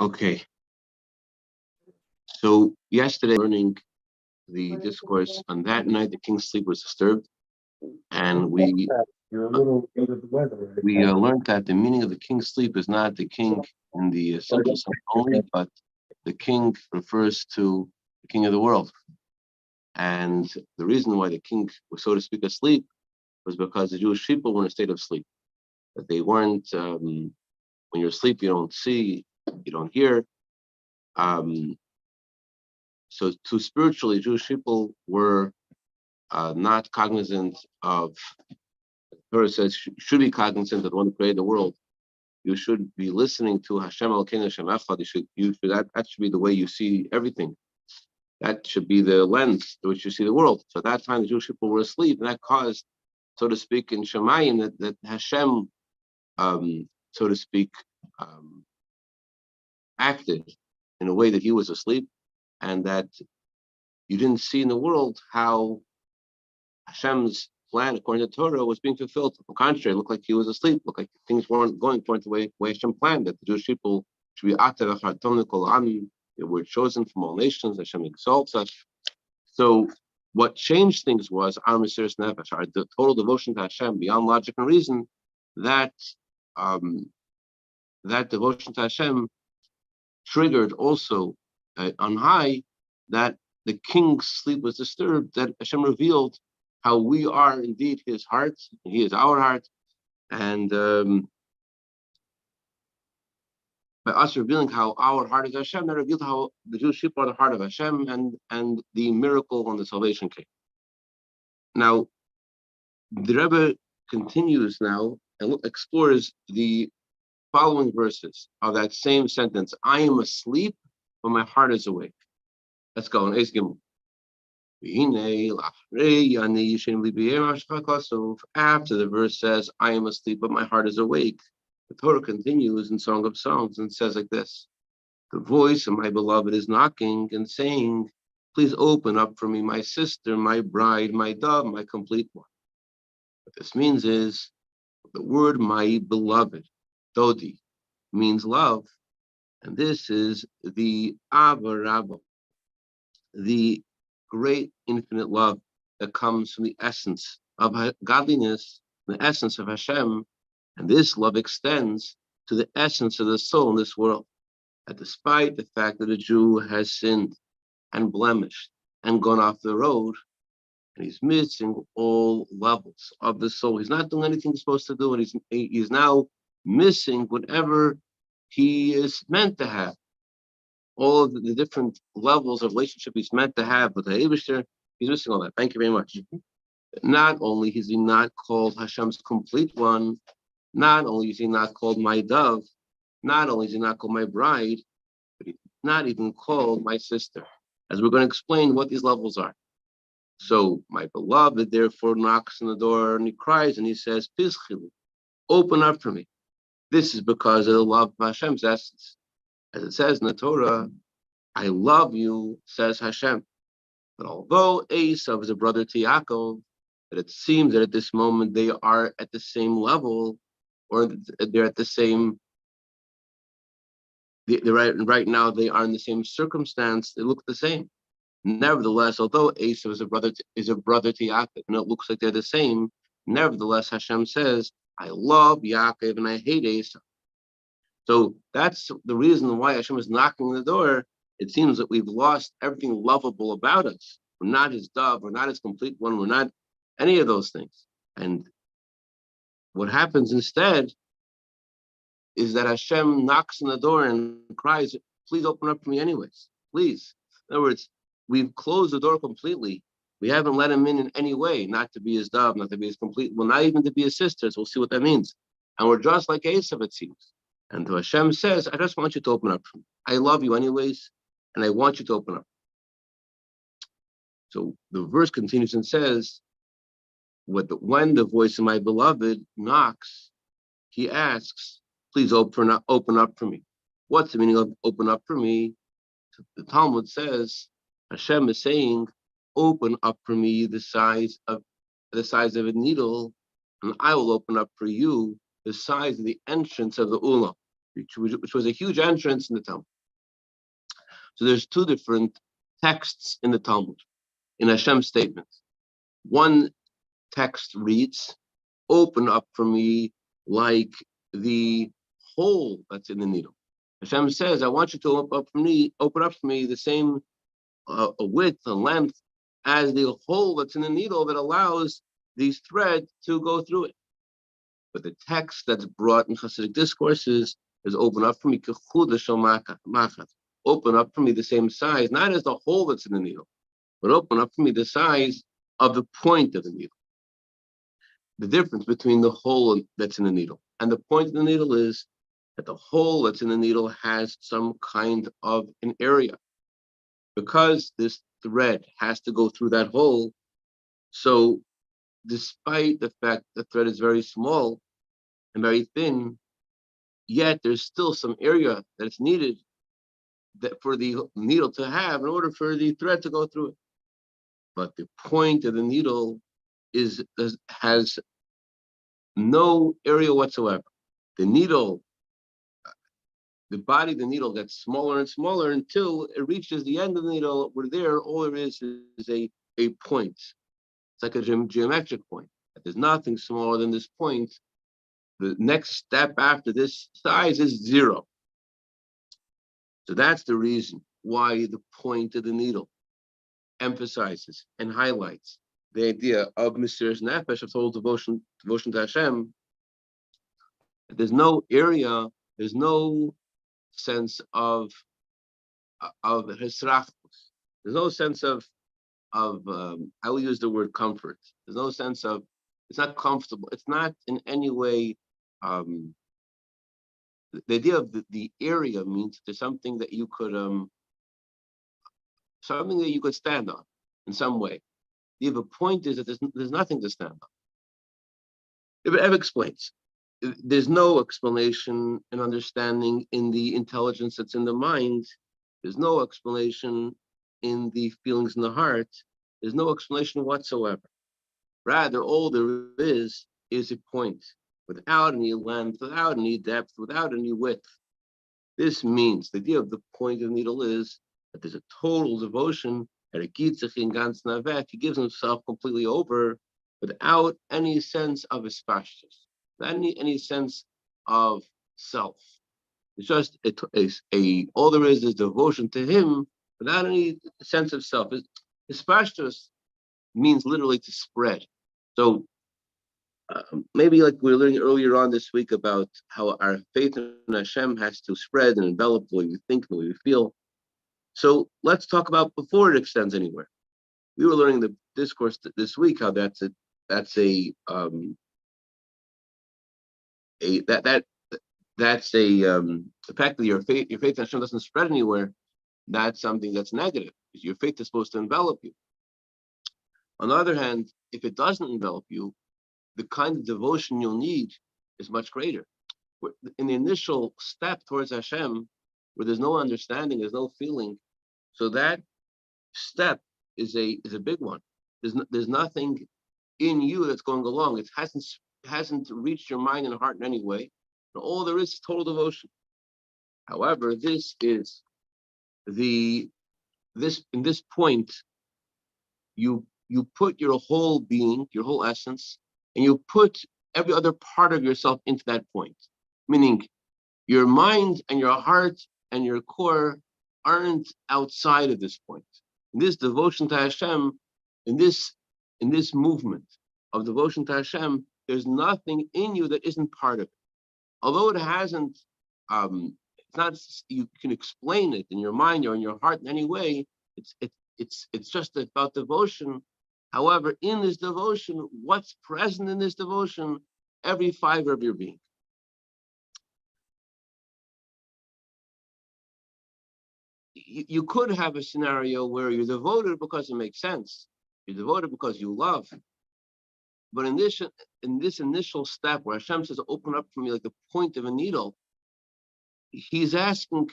Okay. So yesterday, learning the discourse on that night, the king's sleep was disturbed, and we learned that the meaning of the king's sleep is not the king in the simple sense only, but the king refers to the king of the world. And the reason why the king was, so to speak, asleep was because the Jewish people were in a state of sleep. That they weren't, when you're asleep, you don't see, you don't hear. So to spiritually, Jewish people were not cognizant of, the Torah says, should be cognizant that when you create the world, you should be listening to Hashem Elokeinu Hashem Echad. That should be the way you see everything. That should be the lens through which you see the world. So at that time, the Jewish people were asleep, and that caused, so to speak, in Shemayim, that Hashem, so to speak, acted in a way that he was asleep, and that you didn't see in the world how Hashem's plan, according to Torah, was being fulfilled. On the contrary, it looked like he was asleep. It looked like things weren't going according to the way Hashem planned, that the Jewish people should be Atav Echartom Kol Am. They were chosen from all nations. Hashem exalts us. So what changed things was our Mesiras Nefesh, our total devotion to Hashem beyond logic and reason. That devotion to Hashem triggered also on high that the king's sleep was disturbed, that Hashem revealed how we are indeed his heart, and he is our heart, and by us revealing how our heart is Hashem, that revealed how the Jewish people are the heart of Hashem, and the miracle and the salvation came. Now, the Rebbe continues now and explores the following verses of that same sentence. I am asleep, but my heart is awake. Let's go on. After the verse says, I am asleep, but my heart is awake, the Torah continues in Song of Songs and says like this: the voice of my beloved is knocking and saying, please open up for me, my sister, my bride, my dove, my complete one. What this means is the word my beloved, Dodi, means love, and this is the Ava Rabba, the great infinite love that comes from the essence of godliness, the essence of Hashem, and this love extends to the essence of the soul in this world. That despite the fact that a Jew has sinned and blemished and gone off the road, and he's missing all levels of the soul. He's not doing anything he's supposed to do, and he's now missing whatever he is meant to have. All of the different levels of relationship he's meant to have with the Eibishter, he's missing all that. Thank you very much. Not only is he not called Hashem's complete one, not only is he not called my dove, not only is he not called my bride, but he's not even called my sister. As we're going to explain what these levels are. So my beloved therefore knocks on the door and he cries and he says, Pizchili, open up for me. This is because of the love of Hashem's essence. As it says in the Torah, I love you, says Hashem. But although Esav is a brother to Yaakov, that it seems that at this moment they are at the same level, or they're at the same, right now they are in the same circumstance, they look the same. Nevertheless, although Esav is a brother to Yaakov, and it looks like they're the same, nevertheless Hashem says, I love Yaakov and I hate Esav. So that's the reason why Hashem is knocking on the door. It seems that we've lost everything lovable about us. We're not his dove, we're not his complete one, we're not any of those things. And what happens instead is that Hashem knocks on the door and cries, please open up for me anyways, please. In other words, we've closed the door completely. We haven't let him in any way, not to be his dove, not to be his complete, well, not even to be his sisters. We'll see what that means. And we're just like Esav, it seems. And Hashem says, I just want you to open up for me. I love you anyways, and I want you to open up. So the verse continues and says, when the voice of my beloved knocks, he asks, please open up for me. What's the meaning of open up for me? The Talmud says, Hashem is saying, open up for me the size of a needle, and I will open up for you the size of the entrance of the Ulam, which was a huge entrance in the temple. So there's two different texts in the Talmud, in Hashem's statement. One text reads, open up for me like the hole that's in the needle. Hashem says, I want you to open up for me the same width and length as the hole that's in the needle that allows these threads to go through it. But the text that's brought in Hasidic discourses is open up for me, open up for me the same size, not as the hole that's in the needle, but open up for me the size of the point of the needle. The difference between the hole that's in the needle and the point of the needle is that the hole that's in the needle has some kind of an area. Because this thread has to go through that hole, so despite the fact the thread is very small and very thin, yet there's still some area that's needed that for the needle to have in order for the thread to go through it. But the point of the needle has no area whatsoever. The needle, the body of the needle gets smaller and smaller until it reaches the end of the needle, where there, all there is a point. It's like a geometric point. There's nothing smaller than this point. The next step after this size is 0. So that's the reason why the point of the needle emphasizes and highlights the idea of Mesiras Nefesh, of total devotion to Hashem. There's no area, there's no sense of hisrachus. There's no sense of I will use the word comfort. There's no sense of, it's not comfortable. It's not in any way, the idea of the area means there's something that you could, stand on in some way. The point is that there's nothing to stand on. Ev explains. There's no explanation and understanding in the intelligence that's in the mind. There's no explanation in the feelings in the heart. There's no explanation whatsoever. Rather, all there is a point without any length, without any depth, without any width. This means the idea of the point of the needle is that there's a total devotion. He gives himself completely over without any sense of espashtus, without any sense of self. It's just all there is devotion to him without any sense of self. Espashtus means literally to spread. So maybe like we were learning earlier on this week about how our faith in Hashem has to spread and envelop the way we think, the way we feel. So let's talk about before it extends anywhere. We were learning the discourse this week how the fact that your faith in Hashem doesn't spread anywhere, that's something that's negative, because your faith is supposed to envelop you. On the other hand, if it doesn't envelop you, the kind of devotion you'll need is much greater. In the initial step towards Hashem, where there's no understanding, there's no feeling, so that step is a big one. There's nothing in you that's going along. It hasn't reached your mind and heart in any way. And all there is total devotion. However, this is in this point, you put your whole being, your whole essence, and you put every other part of yourself into that point. Meaning your mind and your heart and your core aren't outside of this point. In this devotion to Hashem, in this movement of devotion to Hashem, there's nothing in you that isn't part of it. Although it hasn't, it's not, you can explain it in your mind or in your heart in any way. It's just about devotion. However, in this devotion, what's present in this devotion? Every fiber of your being. You could have a scenario where you're devoted because it makes sense. You're devoted because you love. But in this initial step where Hashem says, open up for me like the point of a needle, he's asking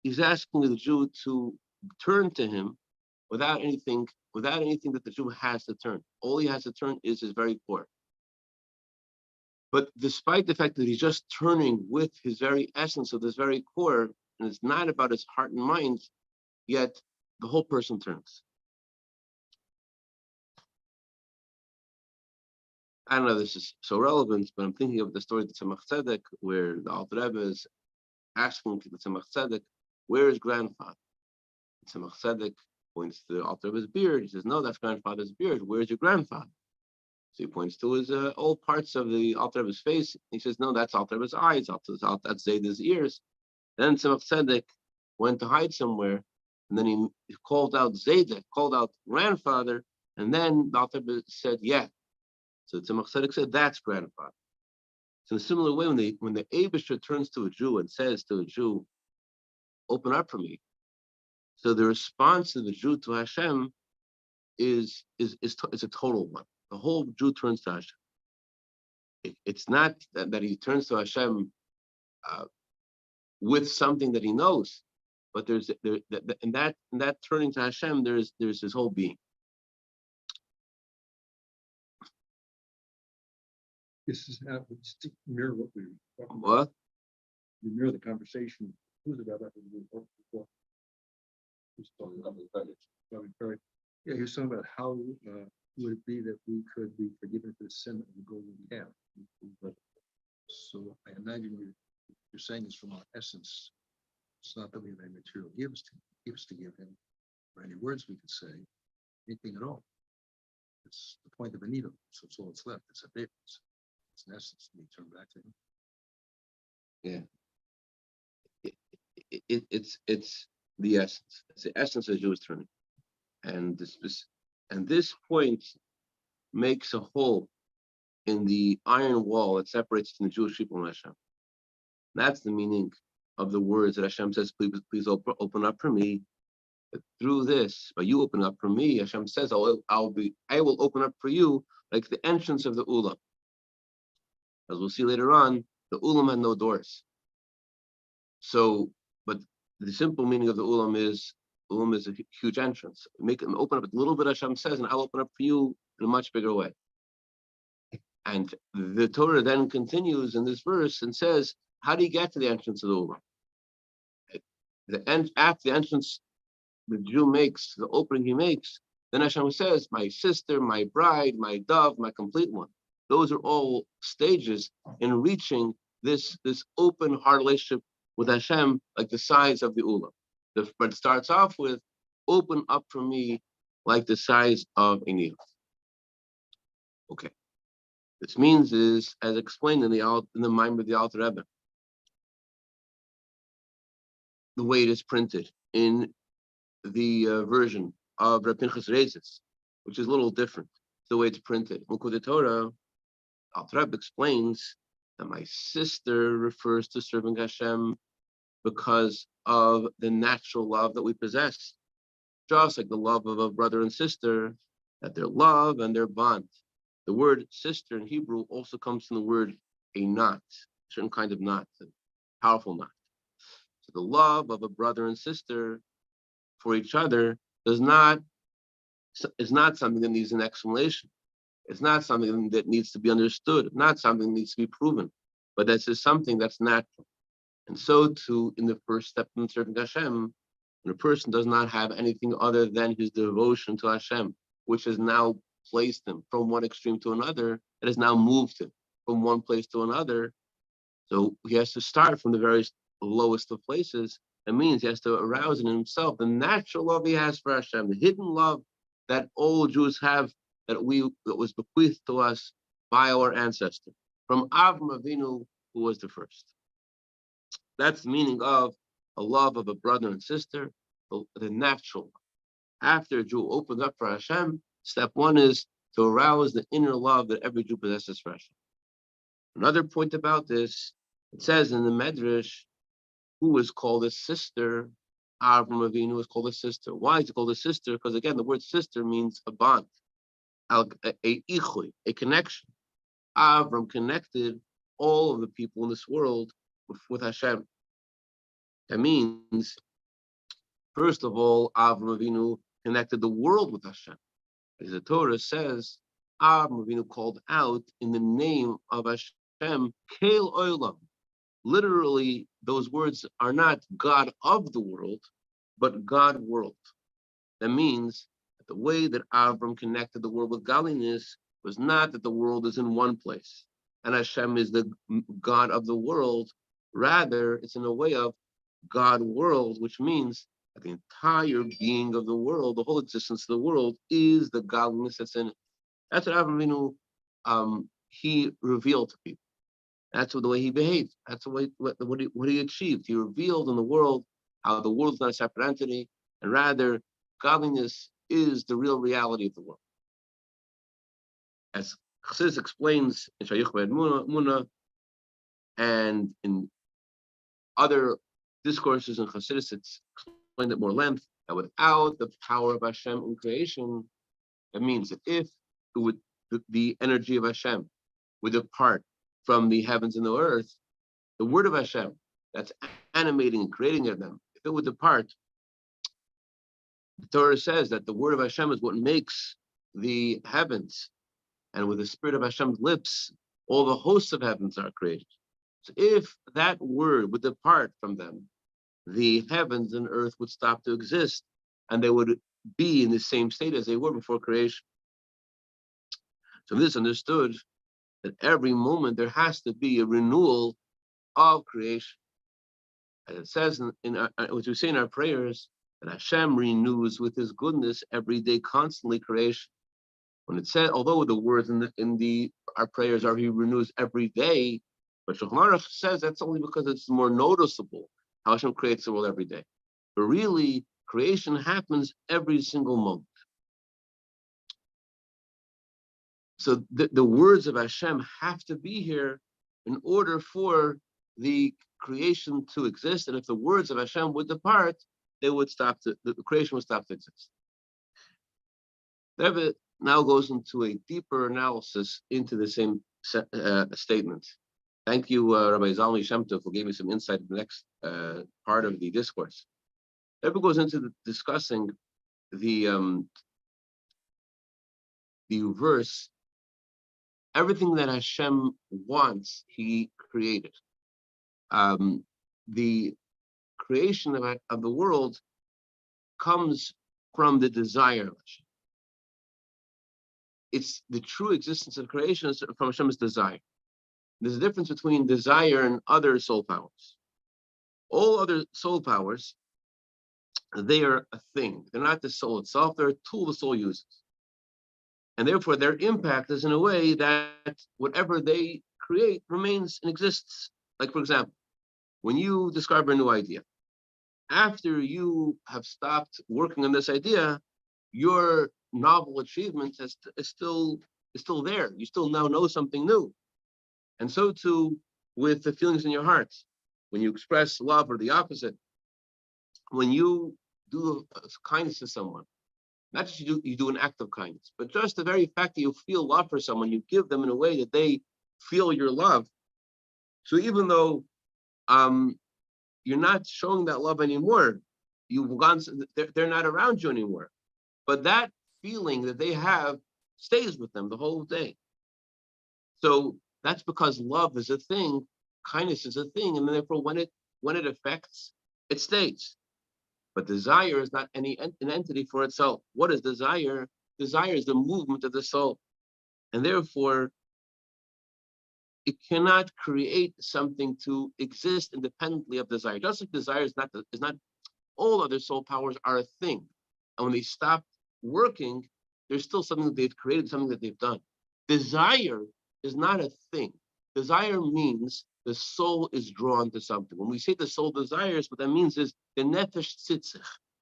the Jew to turn to him without anything that the Jew has to turn. All he has to turn is his very core. But despite the fact that he's just turning with his very essence of this very core, and it's not about his heart and mind, yet the whole person turns. I don't know if this is so relevant, but I'm thinking of the story of the Tzemach Tzedek, where the Alter Rebbe is asking the Tzemach Tzedek, where is grandfather? The Tzemach Tzedek points to the Alter Rebbe's beard. He says, no, that's grandfather's beard. Where's your grandfather? So he points to his all parts of the Alter Rebbe's face. He says, no, that's Alter Rebbe's eyes. That's Zayda's ears. Then Tzemach Tzedek went to hide somewhere, and then he called out Zayda, called out grandfather, and then the Alter Rebbe said, yeah. So Tzemach Tzedek said, that's grandfather. So in a similar way, when the Eibusher turns to a Jew and says to a Jew, open up for me, so the response of the Jew to Hashem is a total one. The whole Jew turns to Hashem. It's not that he turns to Hashem with something that he knows, but in that turning to Hashem, there's his whole being. This is how it's to mirror what we were talking about. What? You mirror the conversation. Who's about that we were talking before? Who's talking about the Yeah, he was talking about how would it be that we could be forgiven for the sin of the golden calf. So I imagine you're saying is from our essence. It's not that we have any material gifts to give him, or any words we could say, anything at all. It's the point of a needle, so it's all that's left. It's a difference. It's an essence to be turned back to him. Yeah. It's the essence. It's the essence of Jewish turning. And this point makes a hole in the iron wall that separates the Jewish people and Hashem. That's the meaning of the words that Hashem says, please open up for me. But through this, by you open up for me, Hashem says, I will open up for you like the entrance of the Ulam. As we'll see later on, the Ulam had no doors. So, but the simple meaning of the Ulam is a huge entrance. Make it open up a little bit, Hashem says, and I'll open up for you in a much bigger way. And the Torah then continues in this verse and says, how do you get to the entrance of the Ulam? After the entrance the Jew makes, the opening he makes, then Hashem says, my sister, my bride, my dove, my complete one. Those are all stages in reaching this open heart relationship with Hashem, like the size of the Ulam. But it starts off with, open up for me like the size of a needle. Okay. This means is, as explained in the Maamar of the Alter Rebbe, the way it is printed in the version of Rabbi Pinchas Rezes, which is a little different, the way it's printed. The Torah, Alter Rebbe explains that my sister refers to serving Hashem because of the natural love that we possess, just like the love of a brother and sister, that their love and their bond. The word sister in Hebrew also comes from the word a knot, a certain kind of knot, a powerful knot. So the love of a brother and sister for each other is not something that needs an explanation. It's not something that needs to be understood, not something that needs to be proven, but this is something that's natural. And so too, in the first step in serving Hashem, when a person does not have anything other than his devotion to Hashem, which has now placed him from one extreme to another, it has now moved him from one place to another. So he has to start from the very lowest of places. It means he has to arouse in himself the natural love he has for Hashem, the hidden love that all Jews have, that was bequeathed to us by our ancestor, from Avram Avinu, who was the first. That's the meaning of a love of a brother and sister, the natural love. After a Jew opens up for Hashem, step one is to arouse the inner love that every Jew possesses for Hashem. Another point about this, it says in the Medrash, who was called a sister, Avram Avinu was called a sister. Why is it called a sister? Because again, the word sister means a bond, a connection. Avram connected all of the people in this world with Hashem. That means, first of all, Avram Avinu connected the world with Hashem. As the Torah says, Avram Avinu called out in the name of Hashem, Kel Olam. Literally, those words are not God of the world, but God world. That means that the way that Avram connected the world with godliness was not that the world is in one place and Hashem is the God of the world. Rather, it's in a way of God world, which means that the entire being of the world, the whole existence of the world, is the godliness that's in it. That's what Avram Avinu, he revealed to people. That's the way he behaved. That's the way what he achieved. He revealed in the world how the world is not a separate entity, and rather godliness is the real reality of the world. As Chassidus explains in Shayuch Muna and in other discourses in Chassidus, it's explained at more length that without the power of Hashem in creation, it means that if it would, the energy of Hashem would depart from the heavens and the earth, the word of Hashem that's animating and creating them, if it would depart, the Torah says that the word of Hashem is what makes the heavens, and with the spirit of Hashem's lips, all the hosts of heavens are created. So if that word would depart from them, the heavens and earth would stop to exist, and they would be in the same state as they were before creation. So this understood that every moment there has to be a renewal of creation. As it says in what we say in our prayers, that Hashem renews with his goodness every day, constantly creation. When it said, although the words in our prayers are he renews every day, but Shulchan Aruch says that's only because it's more noticeable how Hashem creates the world every day. But really, creation happens every single moment. So the words of Hashem have to be here in order for the creation to exist. And if the words of Hashem would depart, the creation would stop to exist. Rebbe now goes into a deeper analysis into the same statement. Thank you, Rabbi Zalmi Shem Tov, for giving me some insight in the next part of the discourse. Rebbe goes into discussing the verse, everything that Hashem wants, he created. The creation of the world comes from the desire of Hashem. It's the true existence of creation is from Hashem's desire. There's a difference between desire and other soul powers. All other soul powers, they are a thing. They're not the soul itself. They're a tool the soul uses. And therefore, their impact is in a way that whatever they create remains and exists. Like, for example, when you discover a new idea, after you have stopped working on this idea, your novel achievement is still there. You still now know something new. And so too with the feelings in your heart. When you express love or the opposite, when you do kindness to someone, not just you do an act of kindness, but just the very fact that you feel love for someone, you give them in a way that they feel your love. So even though you're not showing that love anymore, you've gone, they're not around you anymore, but that feeling that they have stays with them the whole day. So that's because love is a thing, kindness is a thing, and therefore when it affects, it stays. But desire is not an entity for itself. What is desire? Desire is the movement of the soul, and therefore it cannot create something to exist independently of desire. Just like desire is not all other soul powers are a thing, and when they stop working, there's still something that they've created, something that they've done. Desire is not a thing. Desire means the soul is drawn to something. When we say the soul desires, what that means is the nefesh tzitzich.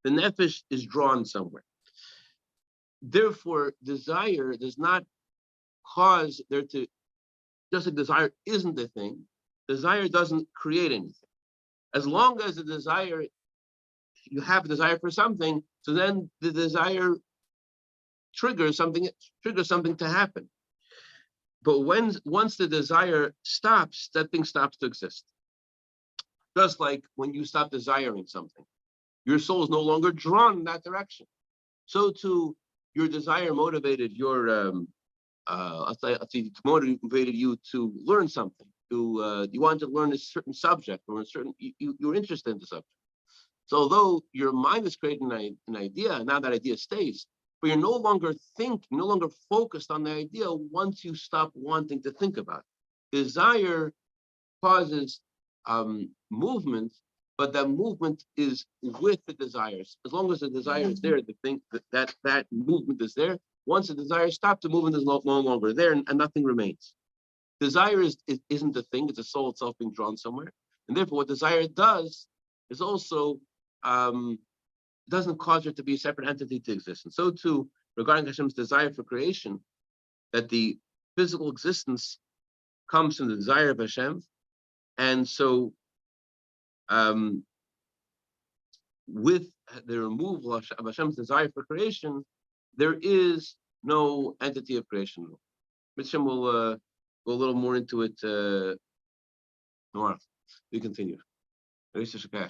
The nefesh is drawn somewhere. Therefore, desire does not cause there to, just like desire isn't a thing, desire doesn't create anything. As long as the desire, you have a desire for something, so then the desire triggers something to happen. But once the desire stops, that thing stops to exist. Just like when you stop desiring something, your soul is no longer drawn in that direction. So too, your desire motivated your motivated you to learn something. You wanted to learn a certain subject or a certain you're interested in the subject. So although your mind is creating an idea, now that idea stays, but you're no longer no longer focused on the idea once you stop wanting to think about it. Desire causes movement, but that movement is with the desires. As long as the desire is there, the thing that movement is there. Once the desire stops, the movement is no longer there, and nothing remains. Desire isn't a thing; it's a soul itself being drawn somewhere, and therefore, what desire does is also doesn't cause there to be a separate entity to exist. And so too, regarding Hashem's desire for creation, that the physical existence comes from the desire of Hashem, and so with the removal of Hashem's desire for creation, there is no entity of creation. Hashem will go a little more into it tomorrow. We continue.